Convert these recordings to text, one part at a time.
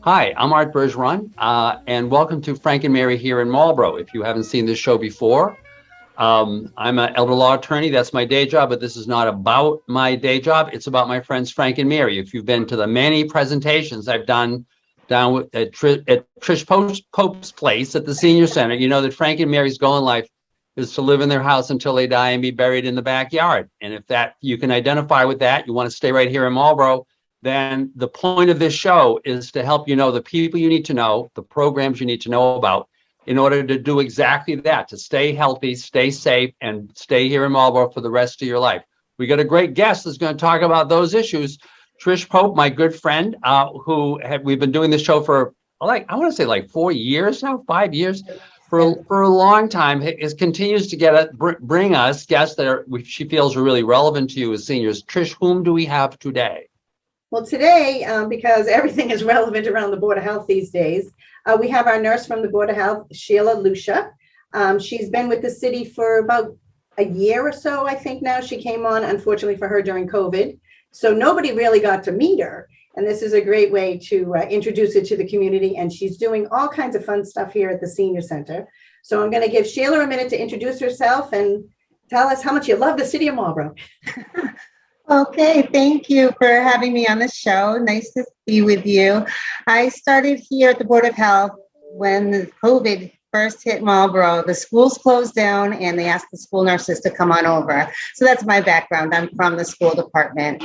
Hi, I'm Art Bergeron, and welcome to Frank and Mary here in Marlborough. If you haven't seen this show before, I'm an elder law attorney. That's my day job, but this is not about my day job. It's about my friends Frank and Mary. If you've been to the many presentations I've done down at Trish Pope's place at the senior center, you know that Frank and Mary's goal in life is to live in their house until they die and be buried in the backyard. And if that you can identify with that, you want to stay right here in Marlborough, then the point of this show is to help you know the people you need to know, the programs you need to know about in order to do exactly that, to stay healthy, stay safe, and stay here in Marlborough for the rest of your life. We got a great guest that's going to talk about those issues. Trish Pope, my good friend, we've been doing this show for, I want to say 4 years now, 5 years, for a long time. It continues to bring us guests that she feels are really relevant to you as seniors. Trish, whom do we have today? Well, today, because everything is relevant around the Board of Health these days, we have our nurse from the Board of Health, Sheila Lucia. She's been with the city for about a year or so, I think now. She came on, unfortunately for her, during COVID. So nobody really got to meet her. And this is a great way to introduce it to the community. And she's doing all kinds of fun stuff here at the Senior Center. So I'm going to give Sheila a minute to introduce herself and tell us how much you love the city of Marlborough. Okay, thank you for having me on the show. Nice to be with you. I started here at the Board of Health when the COVID first hit Marlborough. The schools closed down and they asked the school nurses to come on over. So that's my background. I'm from the school department.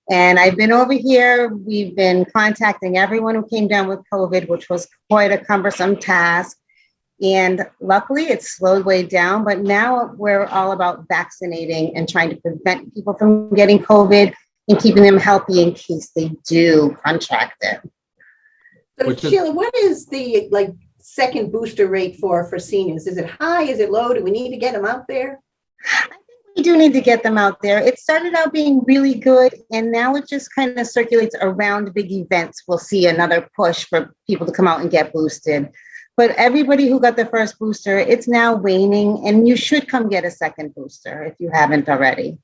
And I've been over here. We've been contacting everyone who came down with COVID, which was quite a cumbersome task. And luckily, it's slowed way down. But now we're all about vaccinating and trying to prevent people from getting COVID and keeping them healthy in case they do contract it. So, Sheila, what is the second booster rate for seniors? Is it high? Is it low? Do we need to get them out there? I think we do need to get them out there. It started out being really good, and now it just kind of circulates around big events. We'll see another push for people to come out and get boosted. But everybody who got the first booster, it's now waning, and you should come get a second booster if you haven't already.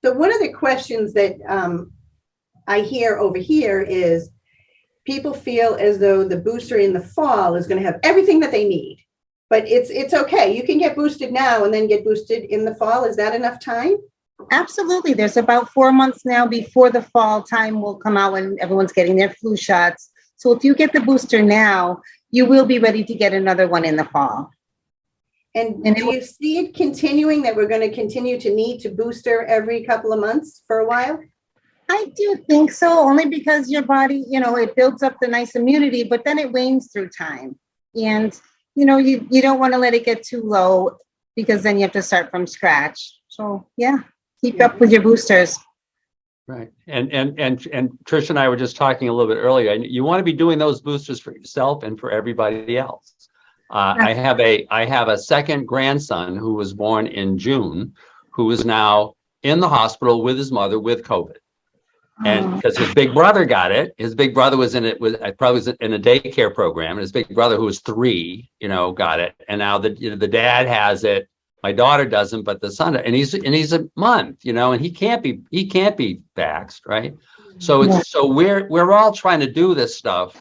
So one of the questions that I hear over here is people feel as though the booster in the fall is going to have everything that they need. But it's okay. You can get boosted now and then get boosted in the fall. Is that enough time? Absolutely. There's about 4 months now before the fall time will come out when everyone's getting their flu shots. So if you get the booster now, you will be ready to get another one in the fall. And do you see it continuing, that we're going to continue to need to booster every couple of months for a while? I do think so, only because your body, it builds up the nice immunity, but then it wanes through time. And, you don't want to let it get too low because then you have to start from scratch. So, yeah, keep up with your boosters. Right. And Trish and I were just talking a little bit earlier. You want to be doing those boosters for yourself and for everybody else. I have a second grandson who was born in June, who is now in the hospital with his mother with COVID. And because his big brother got it, his big brother was in a daycare program, and his big brother, who was 3, got it. And now the dad has it. My daughter doesn't, but the son, and he's a month, and he can't be vaxxed, right? So we're all trying to do this stuff.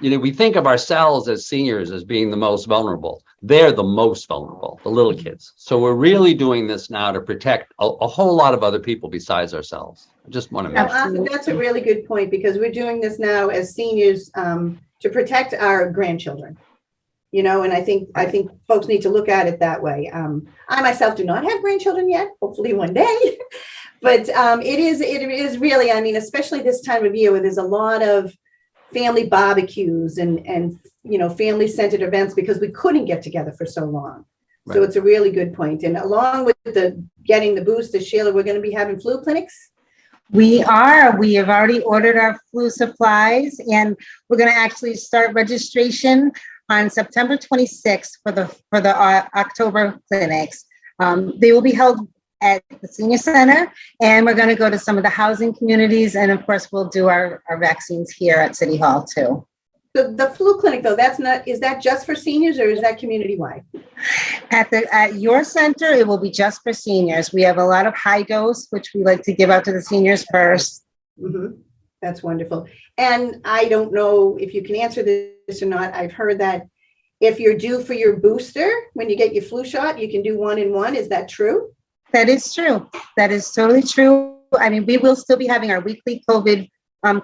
We think of ourselves as seniors as being the most vulnerable. They're the most vulnerable, the little kids. So we're really doing this now to protect a whole lot of other people besides ourselves. I just want to mention. That's a really good point, because we're doing this now as seniors to protect our grandchildren. And I think folks need to look at it that way. I myself do not have grandchildren yet, hopefully one day, but it is really, especially this time of year where there's a lot of family barbecues and family-centered events because we couldn't get together for so long. Right. So it's a really good point. And along with getting the booster, Sheila, we're going to be having flu clinics. We are. We have already ordered our flu supplies, and we're going to actually start registration on September 26th for the October clinics. They will be held at the Senior Center, and we're going to go to some of the housing communities, and of course we'll do our vaccines here at City Hall too. The flu clinic, though, is that just for seniors, or is that community-wide? At your center, it will be just for seniors. We have a lot of high dose, which we like to give out to the seniors first. Mm-hmm. That's wonderful. And I don't know if you can answer this or not. I've heard that if you're due for your booster, when you get your flu shot, you can do 1-in-1. Is that true? That is true. That is totally true. I mean, we will still be having our weekly COVID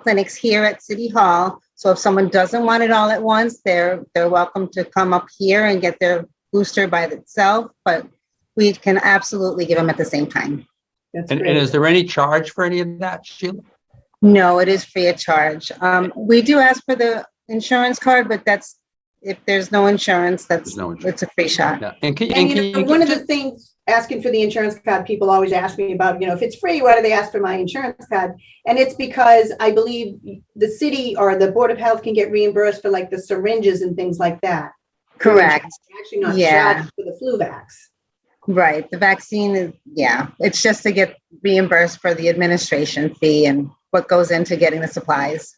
clinics here at City Hall. So if someone doesn't want it all at once, they're welcome to come up here and get their booster by itself. But we can absolutely give them at the same time. That's And great. is there any charge for any of that, Sheila? No, it is free of charge. We do ask for the insurance card, but that's if there's no insurance, it's a free shot. Yeah. And One of the things asking for the insurance card, people always ask me about, if it's free, why do they ask for my insurance card? And it's because I believe the city or the Board of Health can get reimbursed for like the syringes and things like that. Correct. Actually not Yeah. charged for the flu vax. Right. The vaccine is, it's just to get reimbursed for the administration fee and what goes into getting the supplies.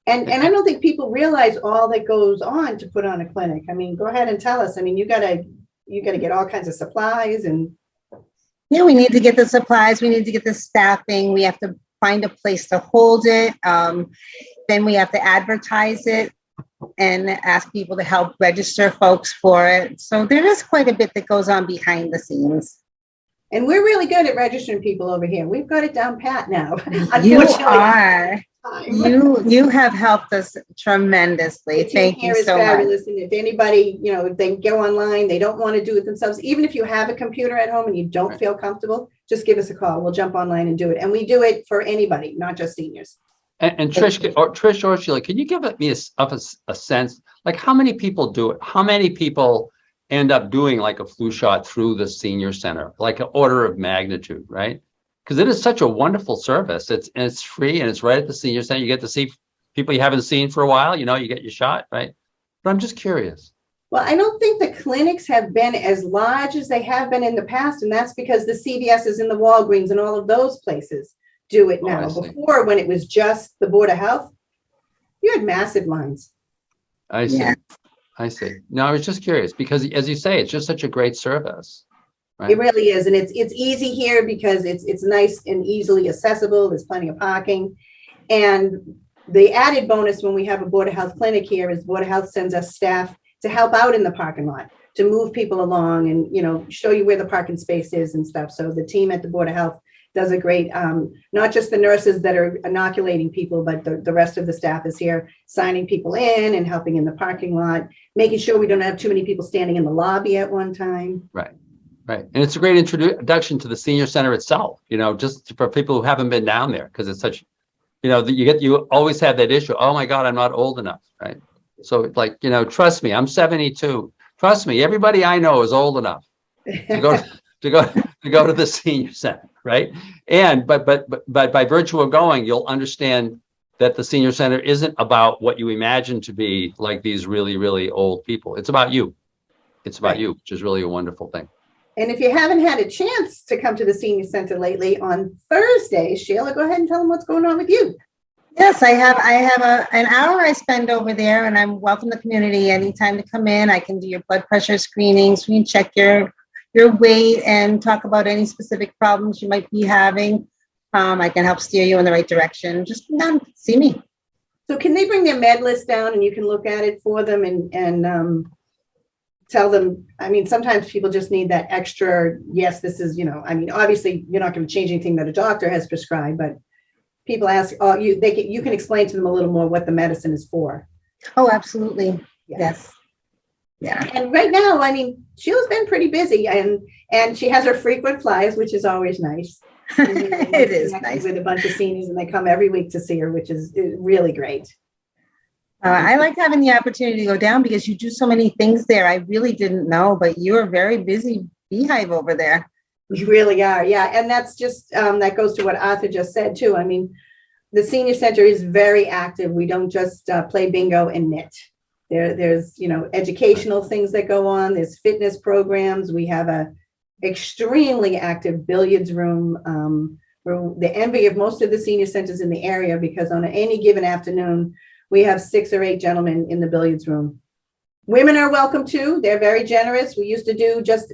And I don't think people realize all that goes on to put on a clinic. I mean, go ahead and tell us. I mean, you gotta get all kinds of supplies and. Yeah, we need to get the supplies. We need to get the staffing. We have to find a place to hold it. Then we have to advertise it and ask people to help register folks for it. So there is quite a bit that goes on behind the scenes. And we're really good at registering people over here. We've got it down pat now. You are. You have helped us tremendously. Thank you so fabulous. much. And if anybody, they go online, they don't want to do it themselves. Even if you have a computer at home and you don't feel comfortable, just give us a call. We'll jump online and do it. And we do it for anybody, not just seniors. And Trish or Sheila, can you give me a sense, like how many people do it? How many people end up doing like a flu shot through the senior center, like an order of magnitude, right? Because it is such a wonderful service. It's free and it's right at the senior center. You get to see people you haven't seen for a while. You get your shot, right? But I'm just curious. Well, I don't think the clinics have been as large as they have been in the past, and that's because the CVSs and the Walgreens and all of those places do it now. Before, when it was just the Board of Health, you had massive lines. I see. Yeah. I see. No, I was just curious because, as you say, it's just such a great service. Right? It really is, and it's easy here because it's nice and easily accessible. There's plenty of parking, and the added bonus when we have a Board of Health clinic here is Board of Health sends us staff to help out in the parking lot, to move people along and show you where the parking space is and stuff. So the team at the Board of Health does a great, not just the nurses that are inoculating people, but the rest of the staff is here signing people in and helping in the parking lot, making sure we don't have too many people standing in the lobby at one time. Right. Right. And it's a great introduction to the senior center itself, just for people who haven't been down there, because it's such, you always have that issue. Oh my God, I'm not old enough. Right. So it's like, trust me, I'm 72. Trust me, everybody I know is old enough to go to the senior center. Right. And but by virtue of going, you'll understand that the senior center isn't about what you imagine to be like these really, really old people. It's about you. It's about you, which is really a wonderful thing. And if you haven't had a chance to come to the senior center lately, on Thursday, Sheila, go ahead and tell them what's going on with you. Yes, I have an hour I spend over there, and I'm welcome the community anytime to come in. I can do your blood pressure screenings. We can check your weight and talk about any specific problems you might be having. I can help steer you in the right direction. Just see me. So can they bring their med list down and you can look at it for them and tell them? I mean, sometimes people just need that extra, yes, this is, obviously you're not going to change anything that a doctor has prescribed, but people ask, you can explain to them a little more what the medicine is for. Oh, absolutely. Yes. Yeah. And right now, Sheila's been pretty busy and she has her frequent flyers, which is always nice. It is nice. With a bunch of seniors, and they come every week to see her, which is really great. I like having the opportunity to go down because you do so many things there. I really didn't know, but you're a very busy beehive over there. You really are. Yeah. And that's just, that goes to what Arthur just said too. The senior center is very active. We don't just play bingo and knit. There's, educational things that go on. There's fitness programs. We have a extremely active billiards room. We're the envy of most of the senior centers in the area because on any given afternoon, we have 6 or 8 gentlemen in the billiards room. Women are welcome too. They're very generous. We used to do just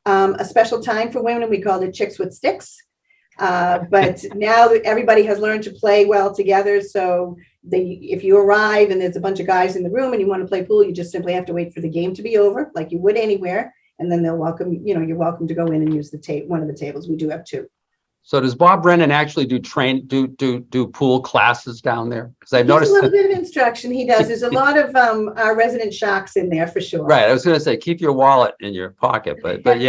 a special time for women, and we called it Chicks with Sticks. But now that everybody has learned to play well together, so if you arrive and there's a bunch of guys in the room and you want to play pool, you just simply have to wait for the game to be over, like you would anywhere, and then they'll welcome, you're welcome to go in and use one of the tables. We do have two. So does Bob Brennan actually do pool classes down there? Because I've noticed a little bit of instruction he does. There's a lot of our resident sharks in there for sure. Right. I was going to say, keep your wallet in your pocket, but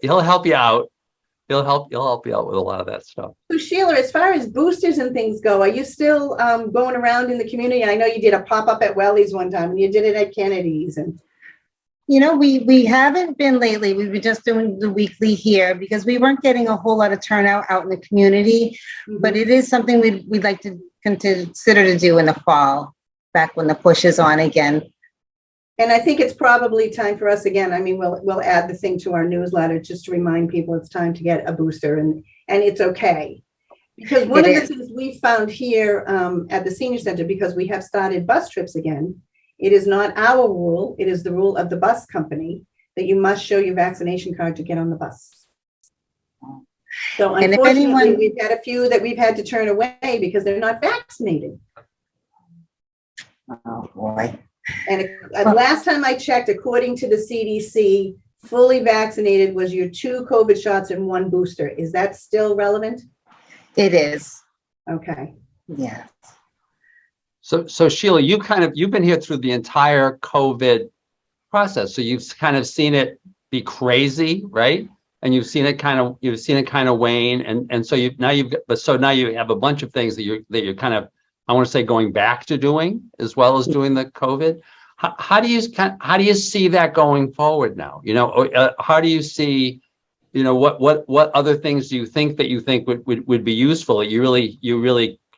he'll help you out. He'll help you out with a lot of that stuff. So Sheila, as far as boosters and things go, are you still going around in the community? I know you did a pop-up at Welly's one time and you did it at Kennedy's. And we haven't been lately. We've been just doing the weekly here because we weren't getting a whole lot of turnout out in the community. Mm-hmm. But it is something we'd like to consider to do in the fall, back when the push is on again. And I think it's probably time for us again. I mean, we'll add the thing to our newsletter just to remind people it's time to get a booster, and it's okay. Because one of the things we found here at the senior center, because we have started bus trips again, it is not our rule, it is the rule of the bus company that you must show your vaccination card to get on the bus. So unfortunately, we've had a few that we've had to turn away because they're not vaccinated. Oh boy. And last time I checked, according to the CDC, fully vaccinated was your 2 COVID shots and 1 booster. Is that still relevant? It is. Okay. Yeah. So Sheila, you've been here through the entire COVID process. So you've kind of seen it be crazy, right? And you've seen it kind of wane. And so now you have a bunch of things that you're kind of, I want to say, going back to doing as well as doing the COVID. How do you see that going forward now? How do you see, what other things do you think would be useful that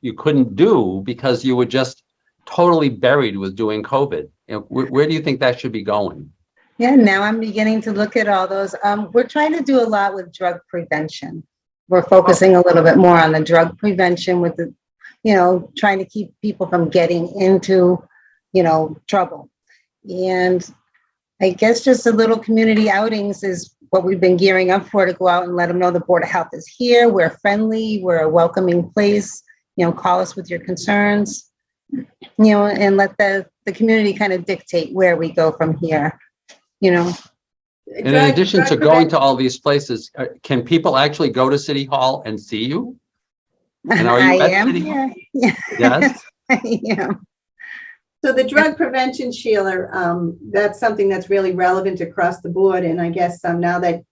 you couldn't do because you were just totally buried with doing COVID? Where do you think that should be going? Yeah, now I'm beginning to look at all those. We're trying to do a lot with drug prevention. We're focusing a little bit more on the drug prevention with the, trying to keep people from getting into, trouble. And I guess just a little community outings is what we've been gearing up for, to go out and let them know the Board of Health is here. We're friendly. We're a welcoming place. Call us with your concerns, and let the community kind of dictate where we go from here, And in addition to going to all these places, can people actually go to City Hall and see you? And are you at City Hall? Yeah. Yes. I am. So the drug prevention, Sheila, that's something that's really relevant across the board. And I guess now that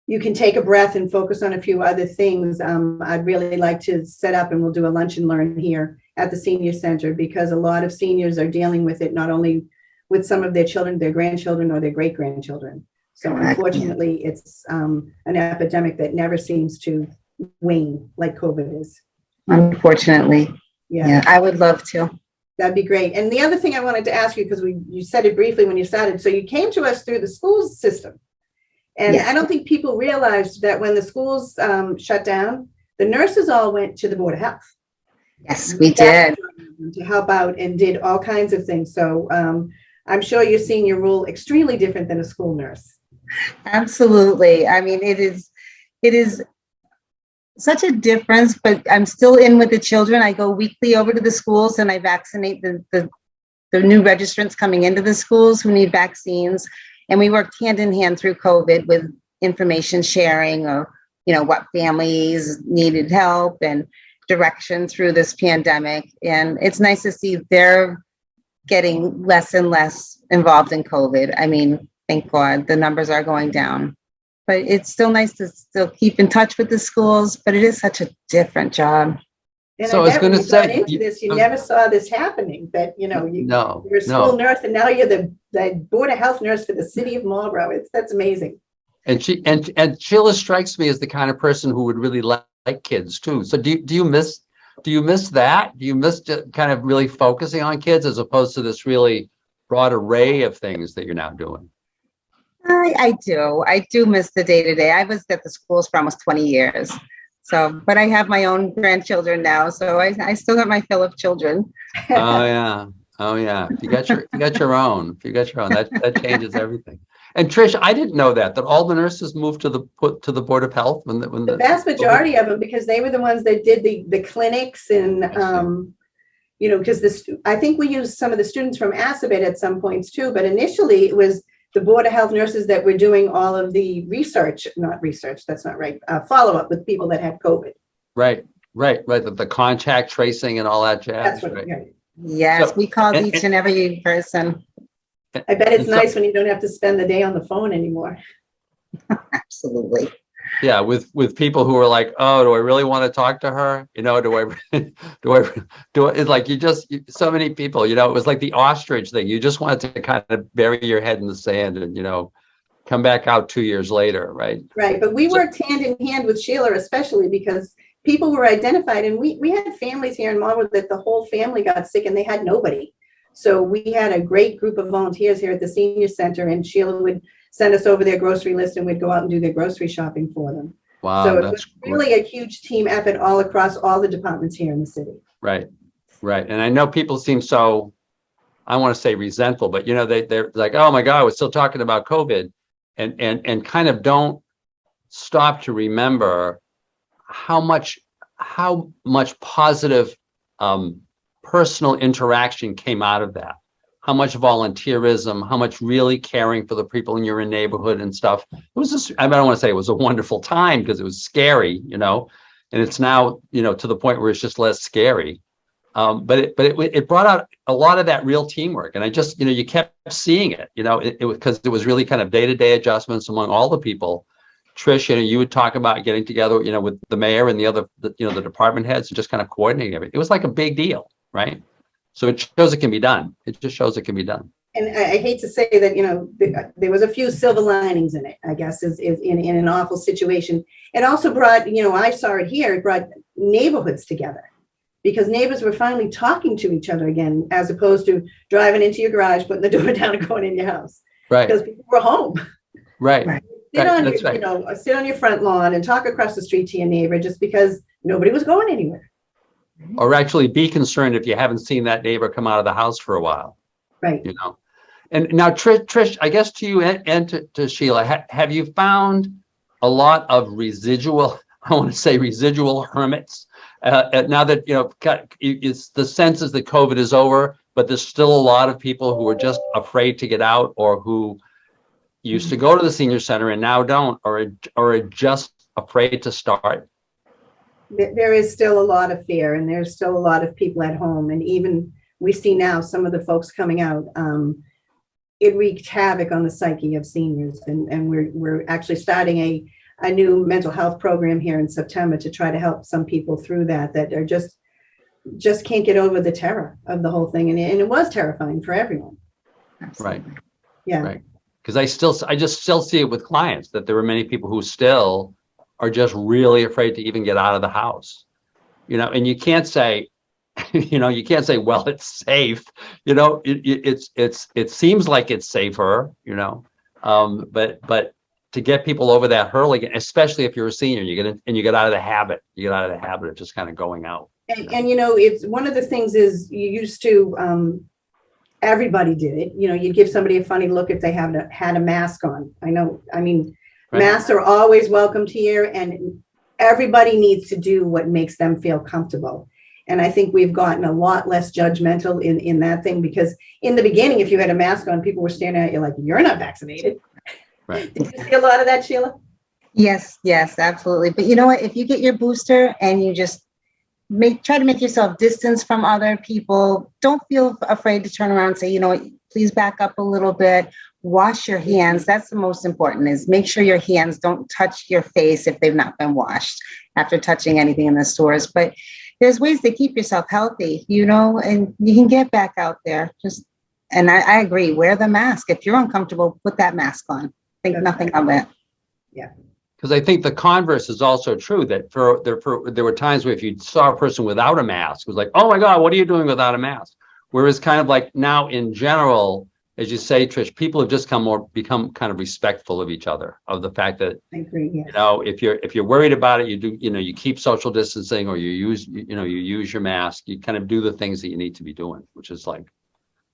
you can take a breath and focus on a few other things, I'd really like to set up, and we'll do a lunch and learn here at the senior center, because a lot of seniors are dealing with it, not only with some of their children, their grandchildren, or their great-grandchildren. So unfortunately, it's an epidemic that never seems to wane like COVID is. Unfortunately. Yeah, I would love to. That'd be great. And the other thing I wanted to ask you, because you said it briefly when you started, so you came to us through the schools system. And I don't think people realized that when the schools shut down, the nurses all went to the Board of Health. Yes, we did. To help out and did all kinds of things. So I'm sure you're seeing your role extremely different than a school nurse. Absolutely. I mean, it is such a difference, but I'm still in with the children. I go weekly over to the schools and I vaccinate the new registrants coming into the schools who need vaccines. And we worked hand in hand through COVID with information sharing, or, what families needed help and direction through this pandemic. And it's nice to see they're getting less and less involved in COVID. I mean, thank God the numbers are going down. But it's still nice to still keep in touch with the schools, but it is such a different job. And so I was going to say, into this, you never saw this happening. That you're a school nurse, and now you're the Board of Health nurse for the city of Marlborough. That's amazing. And Sheila strikes me as the kind of person who would really like kids too. So do you miss that? Do you miss kind of really focusing on kids as opposed to this really broad array of things that you're now doing? I do miss the day-to-day. I was at the schools for almost 20 years. So, but I have my own grandchildren now, so I still have my fill of children. Oh yeah. If you got your own, that changes everything. And Trish, I didn't know that all the nurses moved to the Board of Health when The vast majority of them, because they were the ones that did the clinics and, you know, because I think we used some of the students from Assabet at some points too, but initially it was the Board of Health nurses that were doing all of the not research, that's not right, follow-up with people that had COVID. Right. The contact tracing and all that jazz. That's what, right? right. Yes, we called each and every person. I bet it's nice when you don't have to spend the day on the phone anymore. Absolutely. Yeah, with people who are like, oh, do I really want to talk to her? You know, do I it's like so many people, you know, it was like the ostrich thing. You just wanted to kind of bury your head in the sand and, you know, come back out 2 years later, right? Right, but we worked hand in hand with Sheila, especially because people were identified, and we had families here in Marlborough that the whole family got sick and they had nobody. So we had a great group of volunteers here at the senior center, and Sheila would send us over their grocery list and we'd go out and do their grocery shopping for them. Wow, so it that's was really a huge team effort all across all the departments here in the city. Right. And I know people seem so, I want to say resentful, but you know, they're like, oh my God, we're still talking about COVID, and kind of don't stop to remember how much positive personal interaction came out of that. How much volunteerism, how much really caring for the people in your neighborhood and stuff. It was just, I don't want to say it was a wonderful time because it was scary, you know, and it's now, you know, to the point where it's just less scary. But it brought out a lot of that real teamwork. And I just, you know, you kept seeing it, you know, because it was really kind of day-to-day adjustments among all the people. Trish, you know, you would talk about getting together, you know, with the mayor and the other, you know, the department heads and just kind of coordinating everything. It was like a big deal, right? So it shows it can be done. It just shows it can be done. And I hate to say that, you know, there was a few silver linings in it, I guess, is in an awful situation. It also brought, you know, I saw it here, it brought neighborhoods together because neighbors were finally talking to each other again, as opposed to driving into your garage, putting the door down and going in your house. Right. Because people were home. Right. You know, sit on your front lawn and talk across the street to your neighbor just because nobody was going anywhere. Or actually be concerned if you haven't seen that neighbor come out of the house for a while. Right. You know, and now Trish, I guess to you and to Sheila, have you found a lot of residual, I want to say residual hermits now that, you know, it's the sense is that COVID is over, but there's still a lot of people who are just afraid to get out or who used to go to the senior center and now don't, or are just afraid to start? There is still a lot of fear, and there's still a lot of people at home. And even we see now some of the folks coming out, it wreaked havoc on the psyche of seniors. And we're actually starting a new mental health program here in September to try to help some people through that are just can't get over the terror of the whole thing. And it was terrifying for everyone. Right. Yeah. Right. Because I just still see it with clients that there are many people who still are just really afraid to even get out of the house, you know, and you can't say, well, it's safe, you know, it seems like it's safer, you know, but to get people over that hurdle again, especially if you're a senior, you get out of the habit of just kind of going out. And you know, it's one of the things is you used to, everybody did it. You know, you give somebody a funny look if they had a mask on. Right. Masks are always welcomed here, and everybody needs to do what makes them feel comfortable. And I think we've gotten a lot less judgmental in that thing, because in the beginning, if you had a mask on, people were staring at you like, you're not vaccinated. Right. Did you see a lot of that, Sheila? Yes, absolutely. But you know what? If you get your booster and you just try to make yourself distance from other people, don't feel afraid to turn around and say, you know what, please back up a little bit. Wash your hands. That's the most important, is make sure your hands don't touch your face if they've not been washed after touching anything in the stores. But there's ways to keep yourself healthy, you know, and you can get back out there. And I agree, wear the mask. If you're uncomfortable, put that mask on. Think nothing of it. Yeah. Because I think the converse is also true, that there were times where if you saw a person without a mask, it was like, oh my God, what are you doing without a mask? Whereas kind of like now in general, as you say, Trish, people have just become kind of respectful of each other, of the fact that, I agree, yes. you know, if you're worried about it, you keep social distancing, or you use your mask, you kind of do the things that you need to be doing, which is like,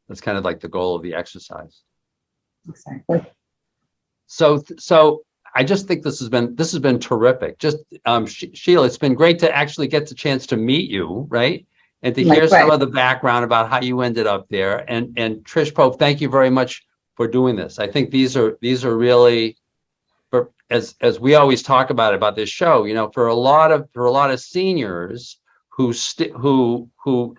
that's kind of like the goal of the exercise. Exactly. So I just think this has been terrific. Just Sheila, it's been great to actually get the chance to meet you, right? And to hear some of the background about how you ended up there. And Trish Pope, thank you very much for doing this. I think these are really, for as we always talk about this show, you know, for a lot of seniors who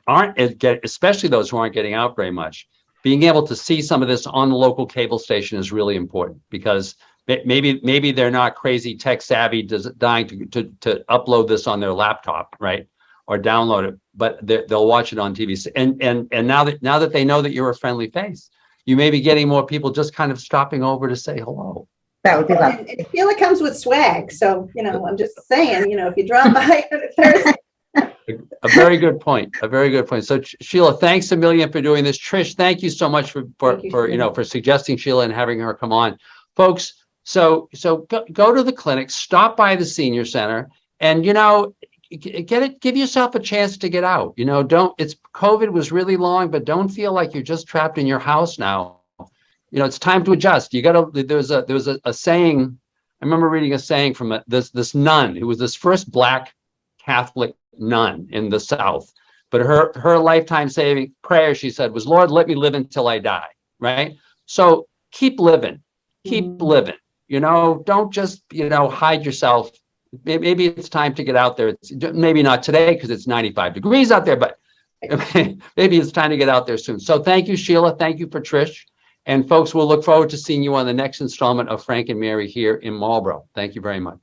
aren't especially those who aren't getting out very much, being able to see some of this on the local cable station is really important, because maybe they're not crazy tech savvy, dying to upload this on their laptop, right, or download it, but they'll watch it on TV. And now that they know that you're a friendly face, you may be getting more people just kind of stopping over to say hello. That would be lovely. And Sheila comes with swag, so you know, I'm just saying, you know, if you drop by on a Thursday. A very good point. A very good point. So Sheila, thanks a million for doing this. Trish, thank you so much for suggesting Sheila and having her come on, folks. So go to the clinic, stop by the senior center, and, you know, give yourself a chance to get out. You know, COVID was really long, but don't feel like you're just trapped in your house now. You know, it's time to adjust. There was a saying, I remember reading a saying from this nun who was this first Black Catholic nun in the South, but her lifetime saving prayer, she said, was, Lord, let me live until I die. Right. So keep living, living. You know, don't just, you know, hide yourself. Maybe it's time to get out there. It's maybe not today because it's 95 degrees out there, but maybe it's time to get out there soon. So thank you, Sheila. Thank you, for Trish. And folks, we'll look forward to seeing you on the next installment of Frank and Mary here in Marlborough. Thank you very much.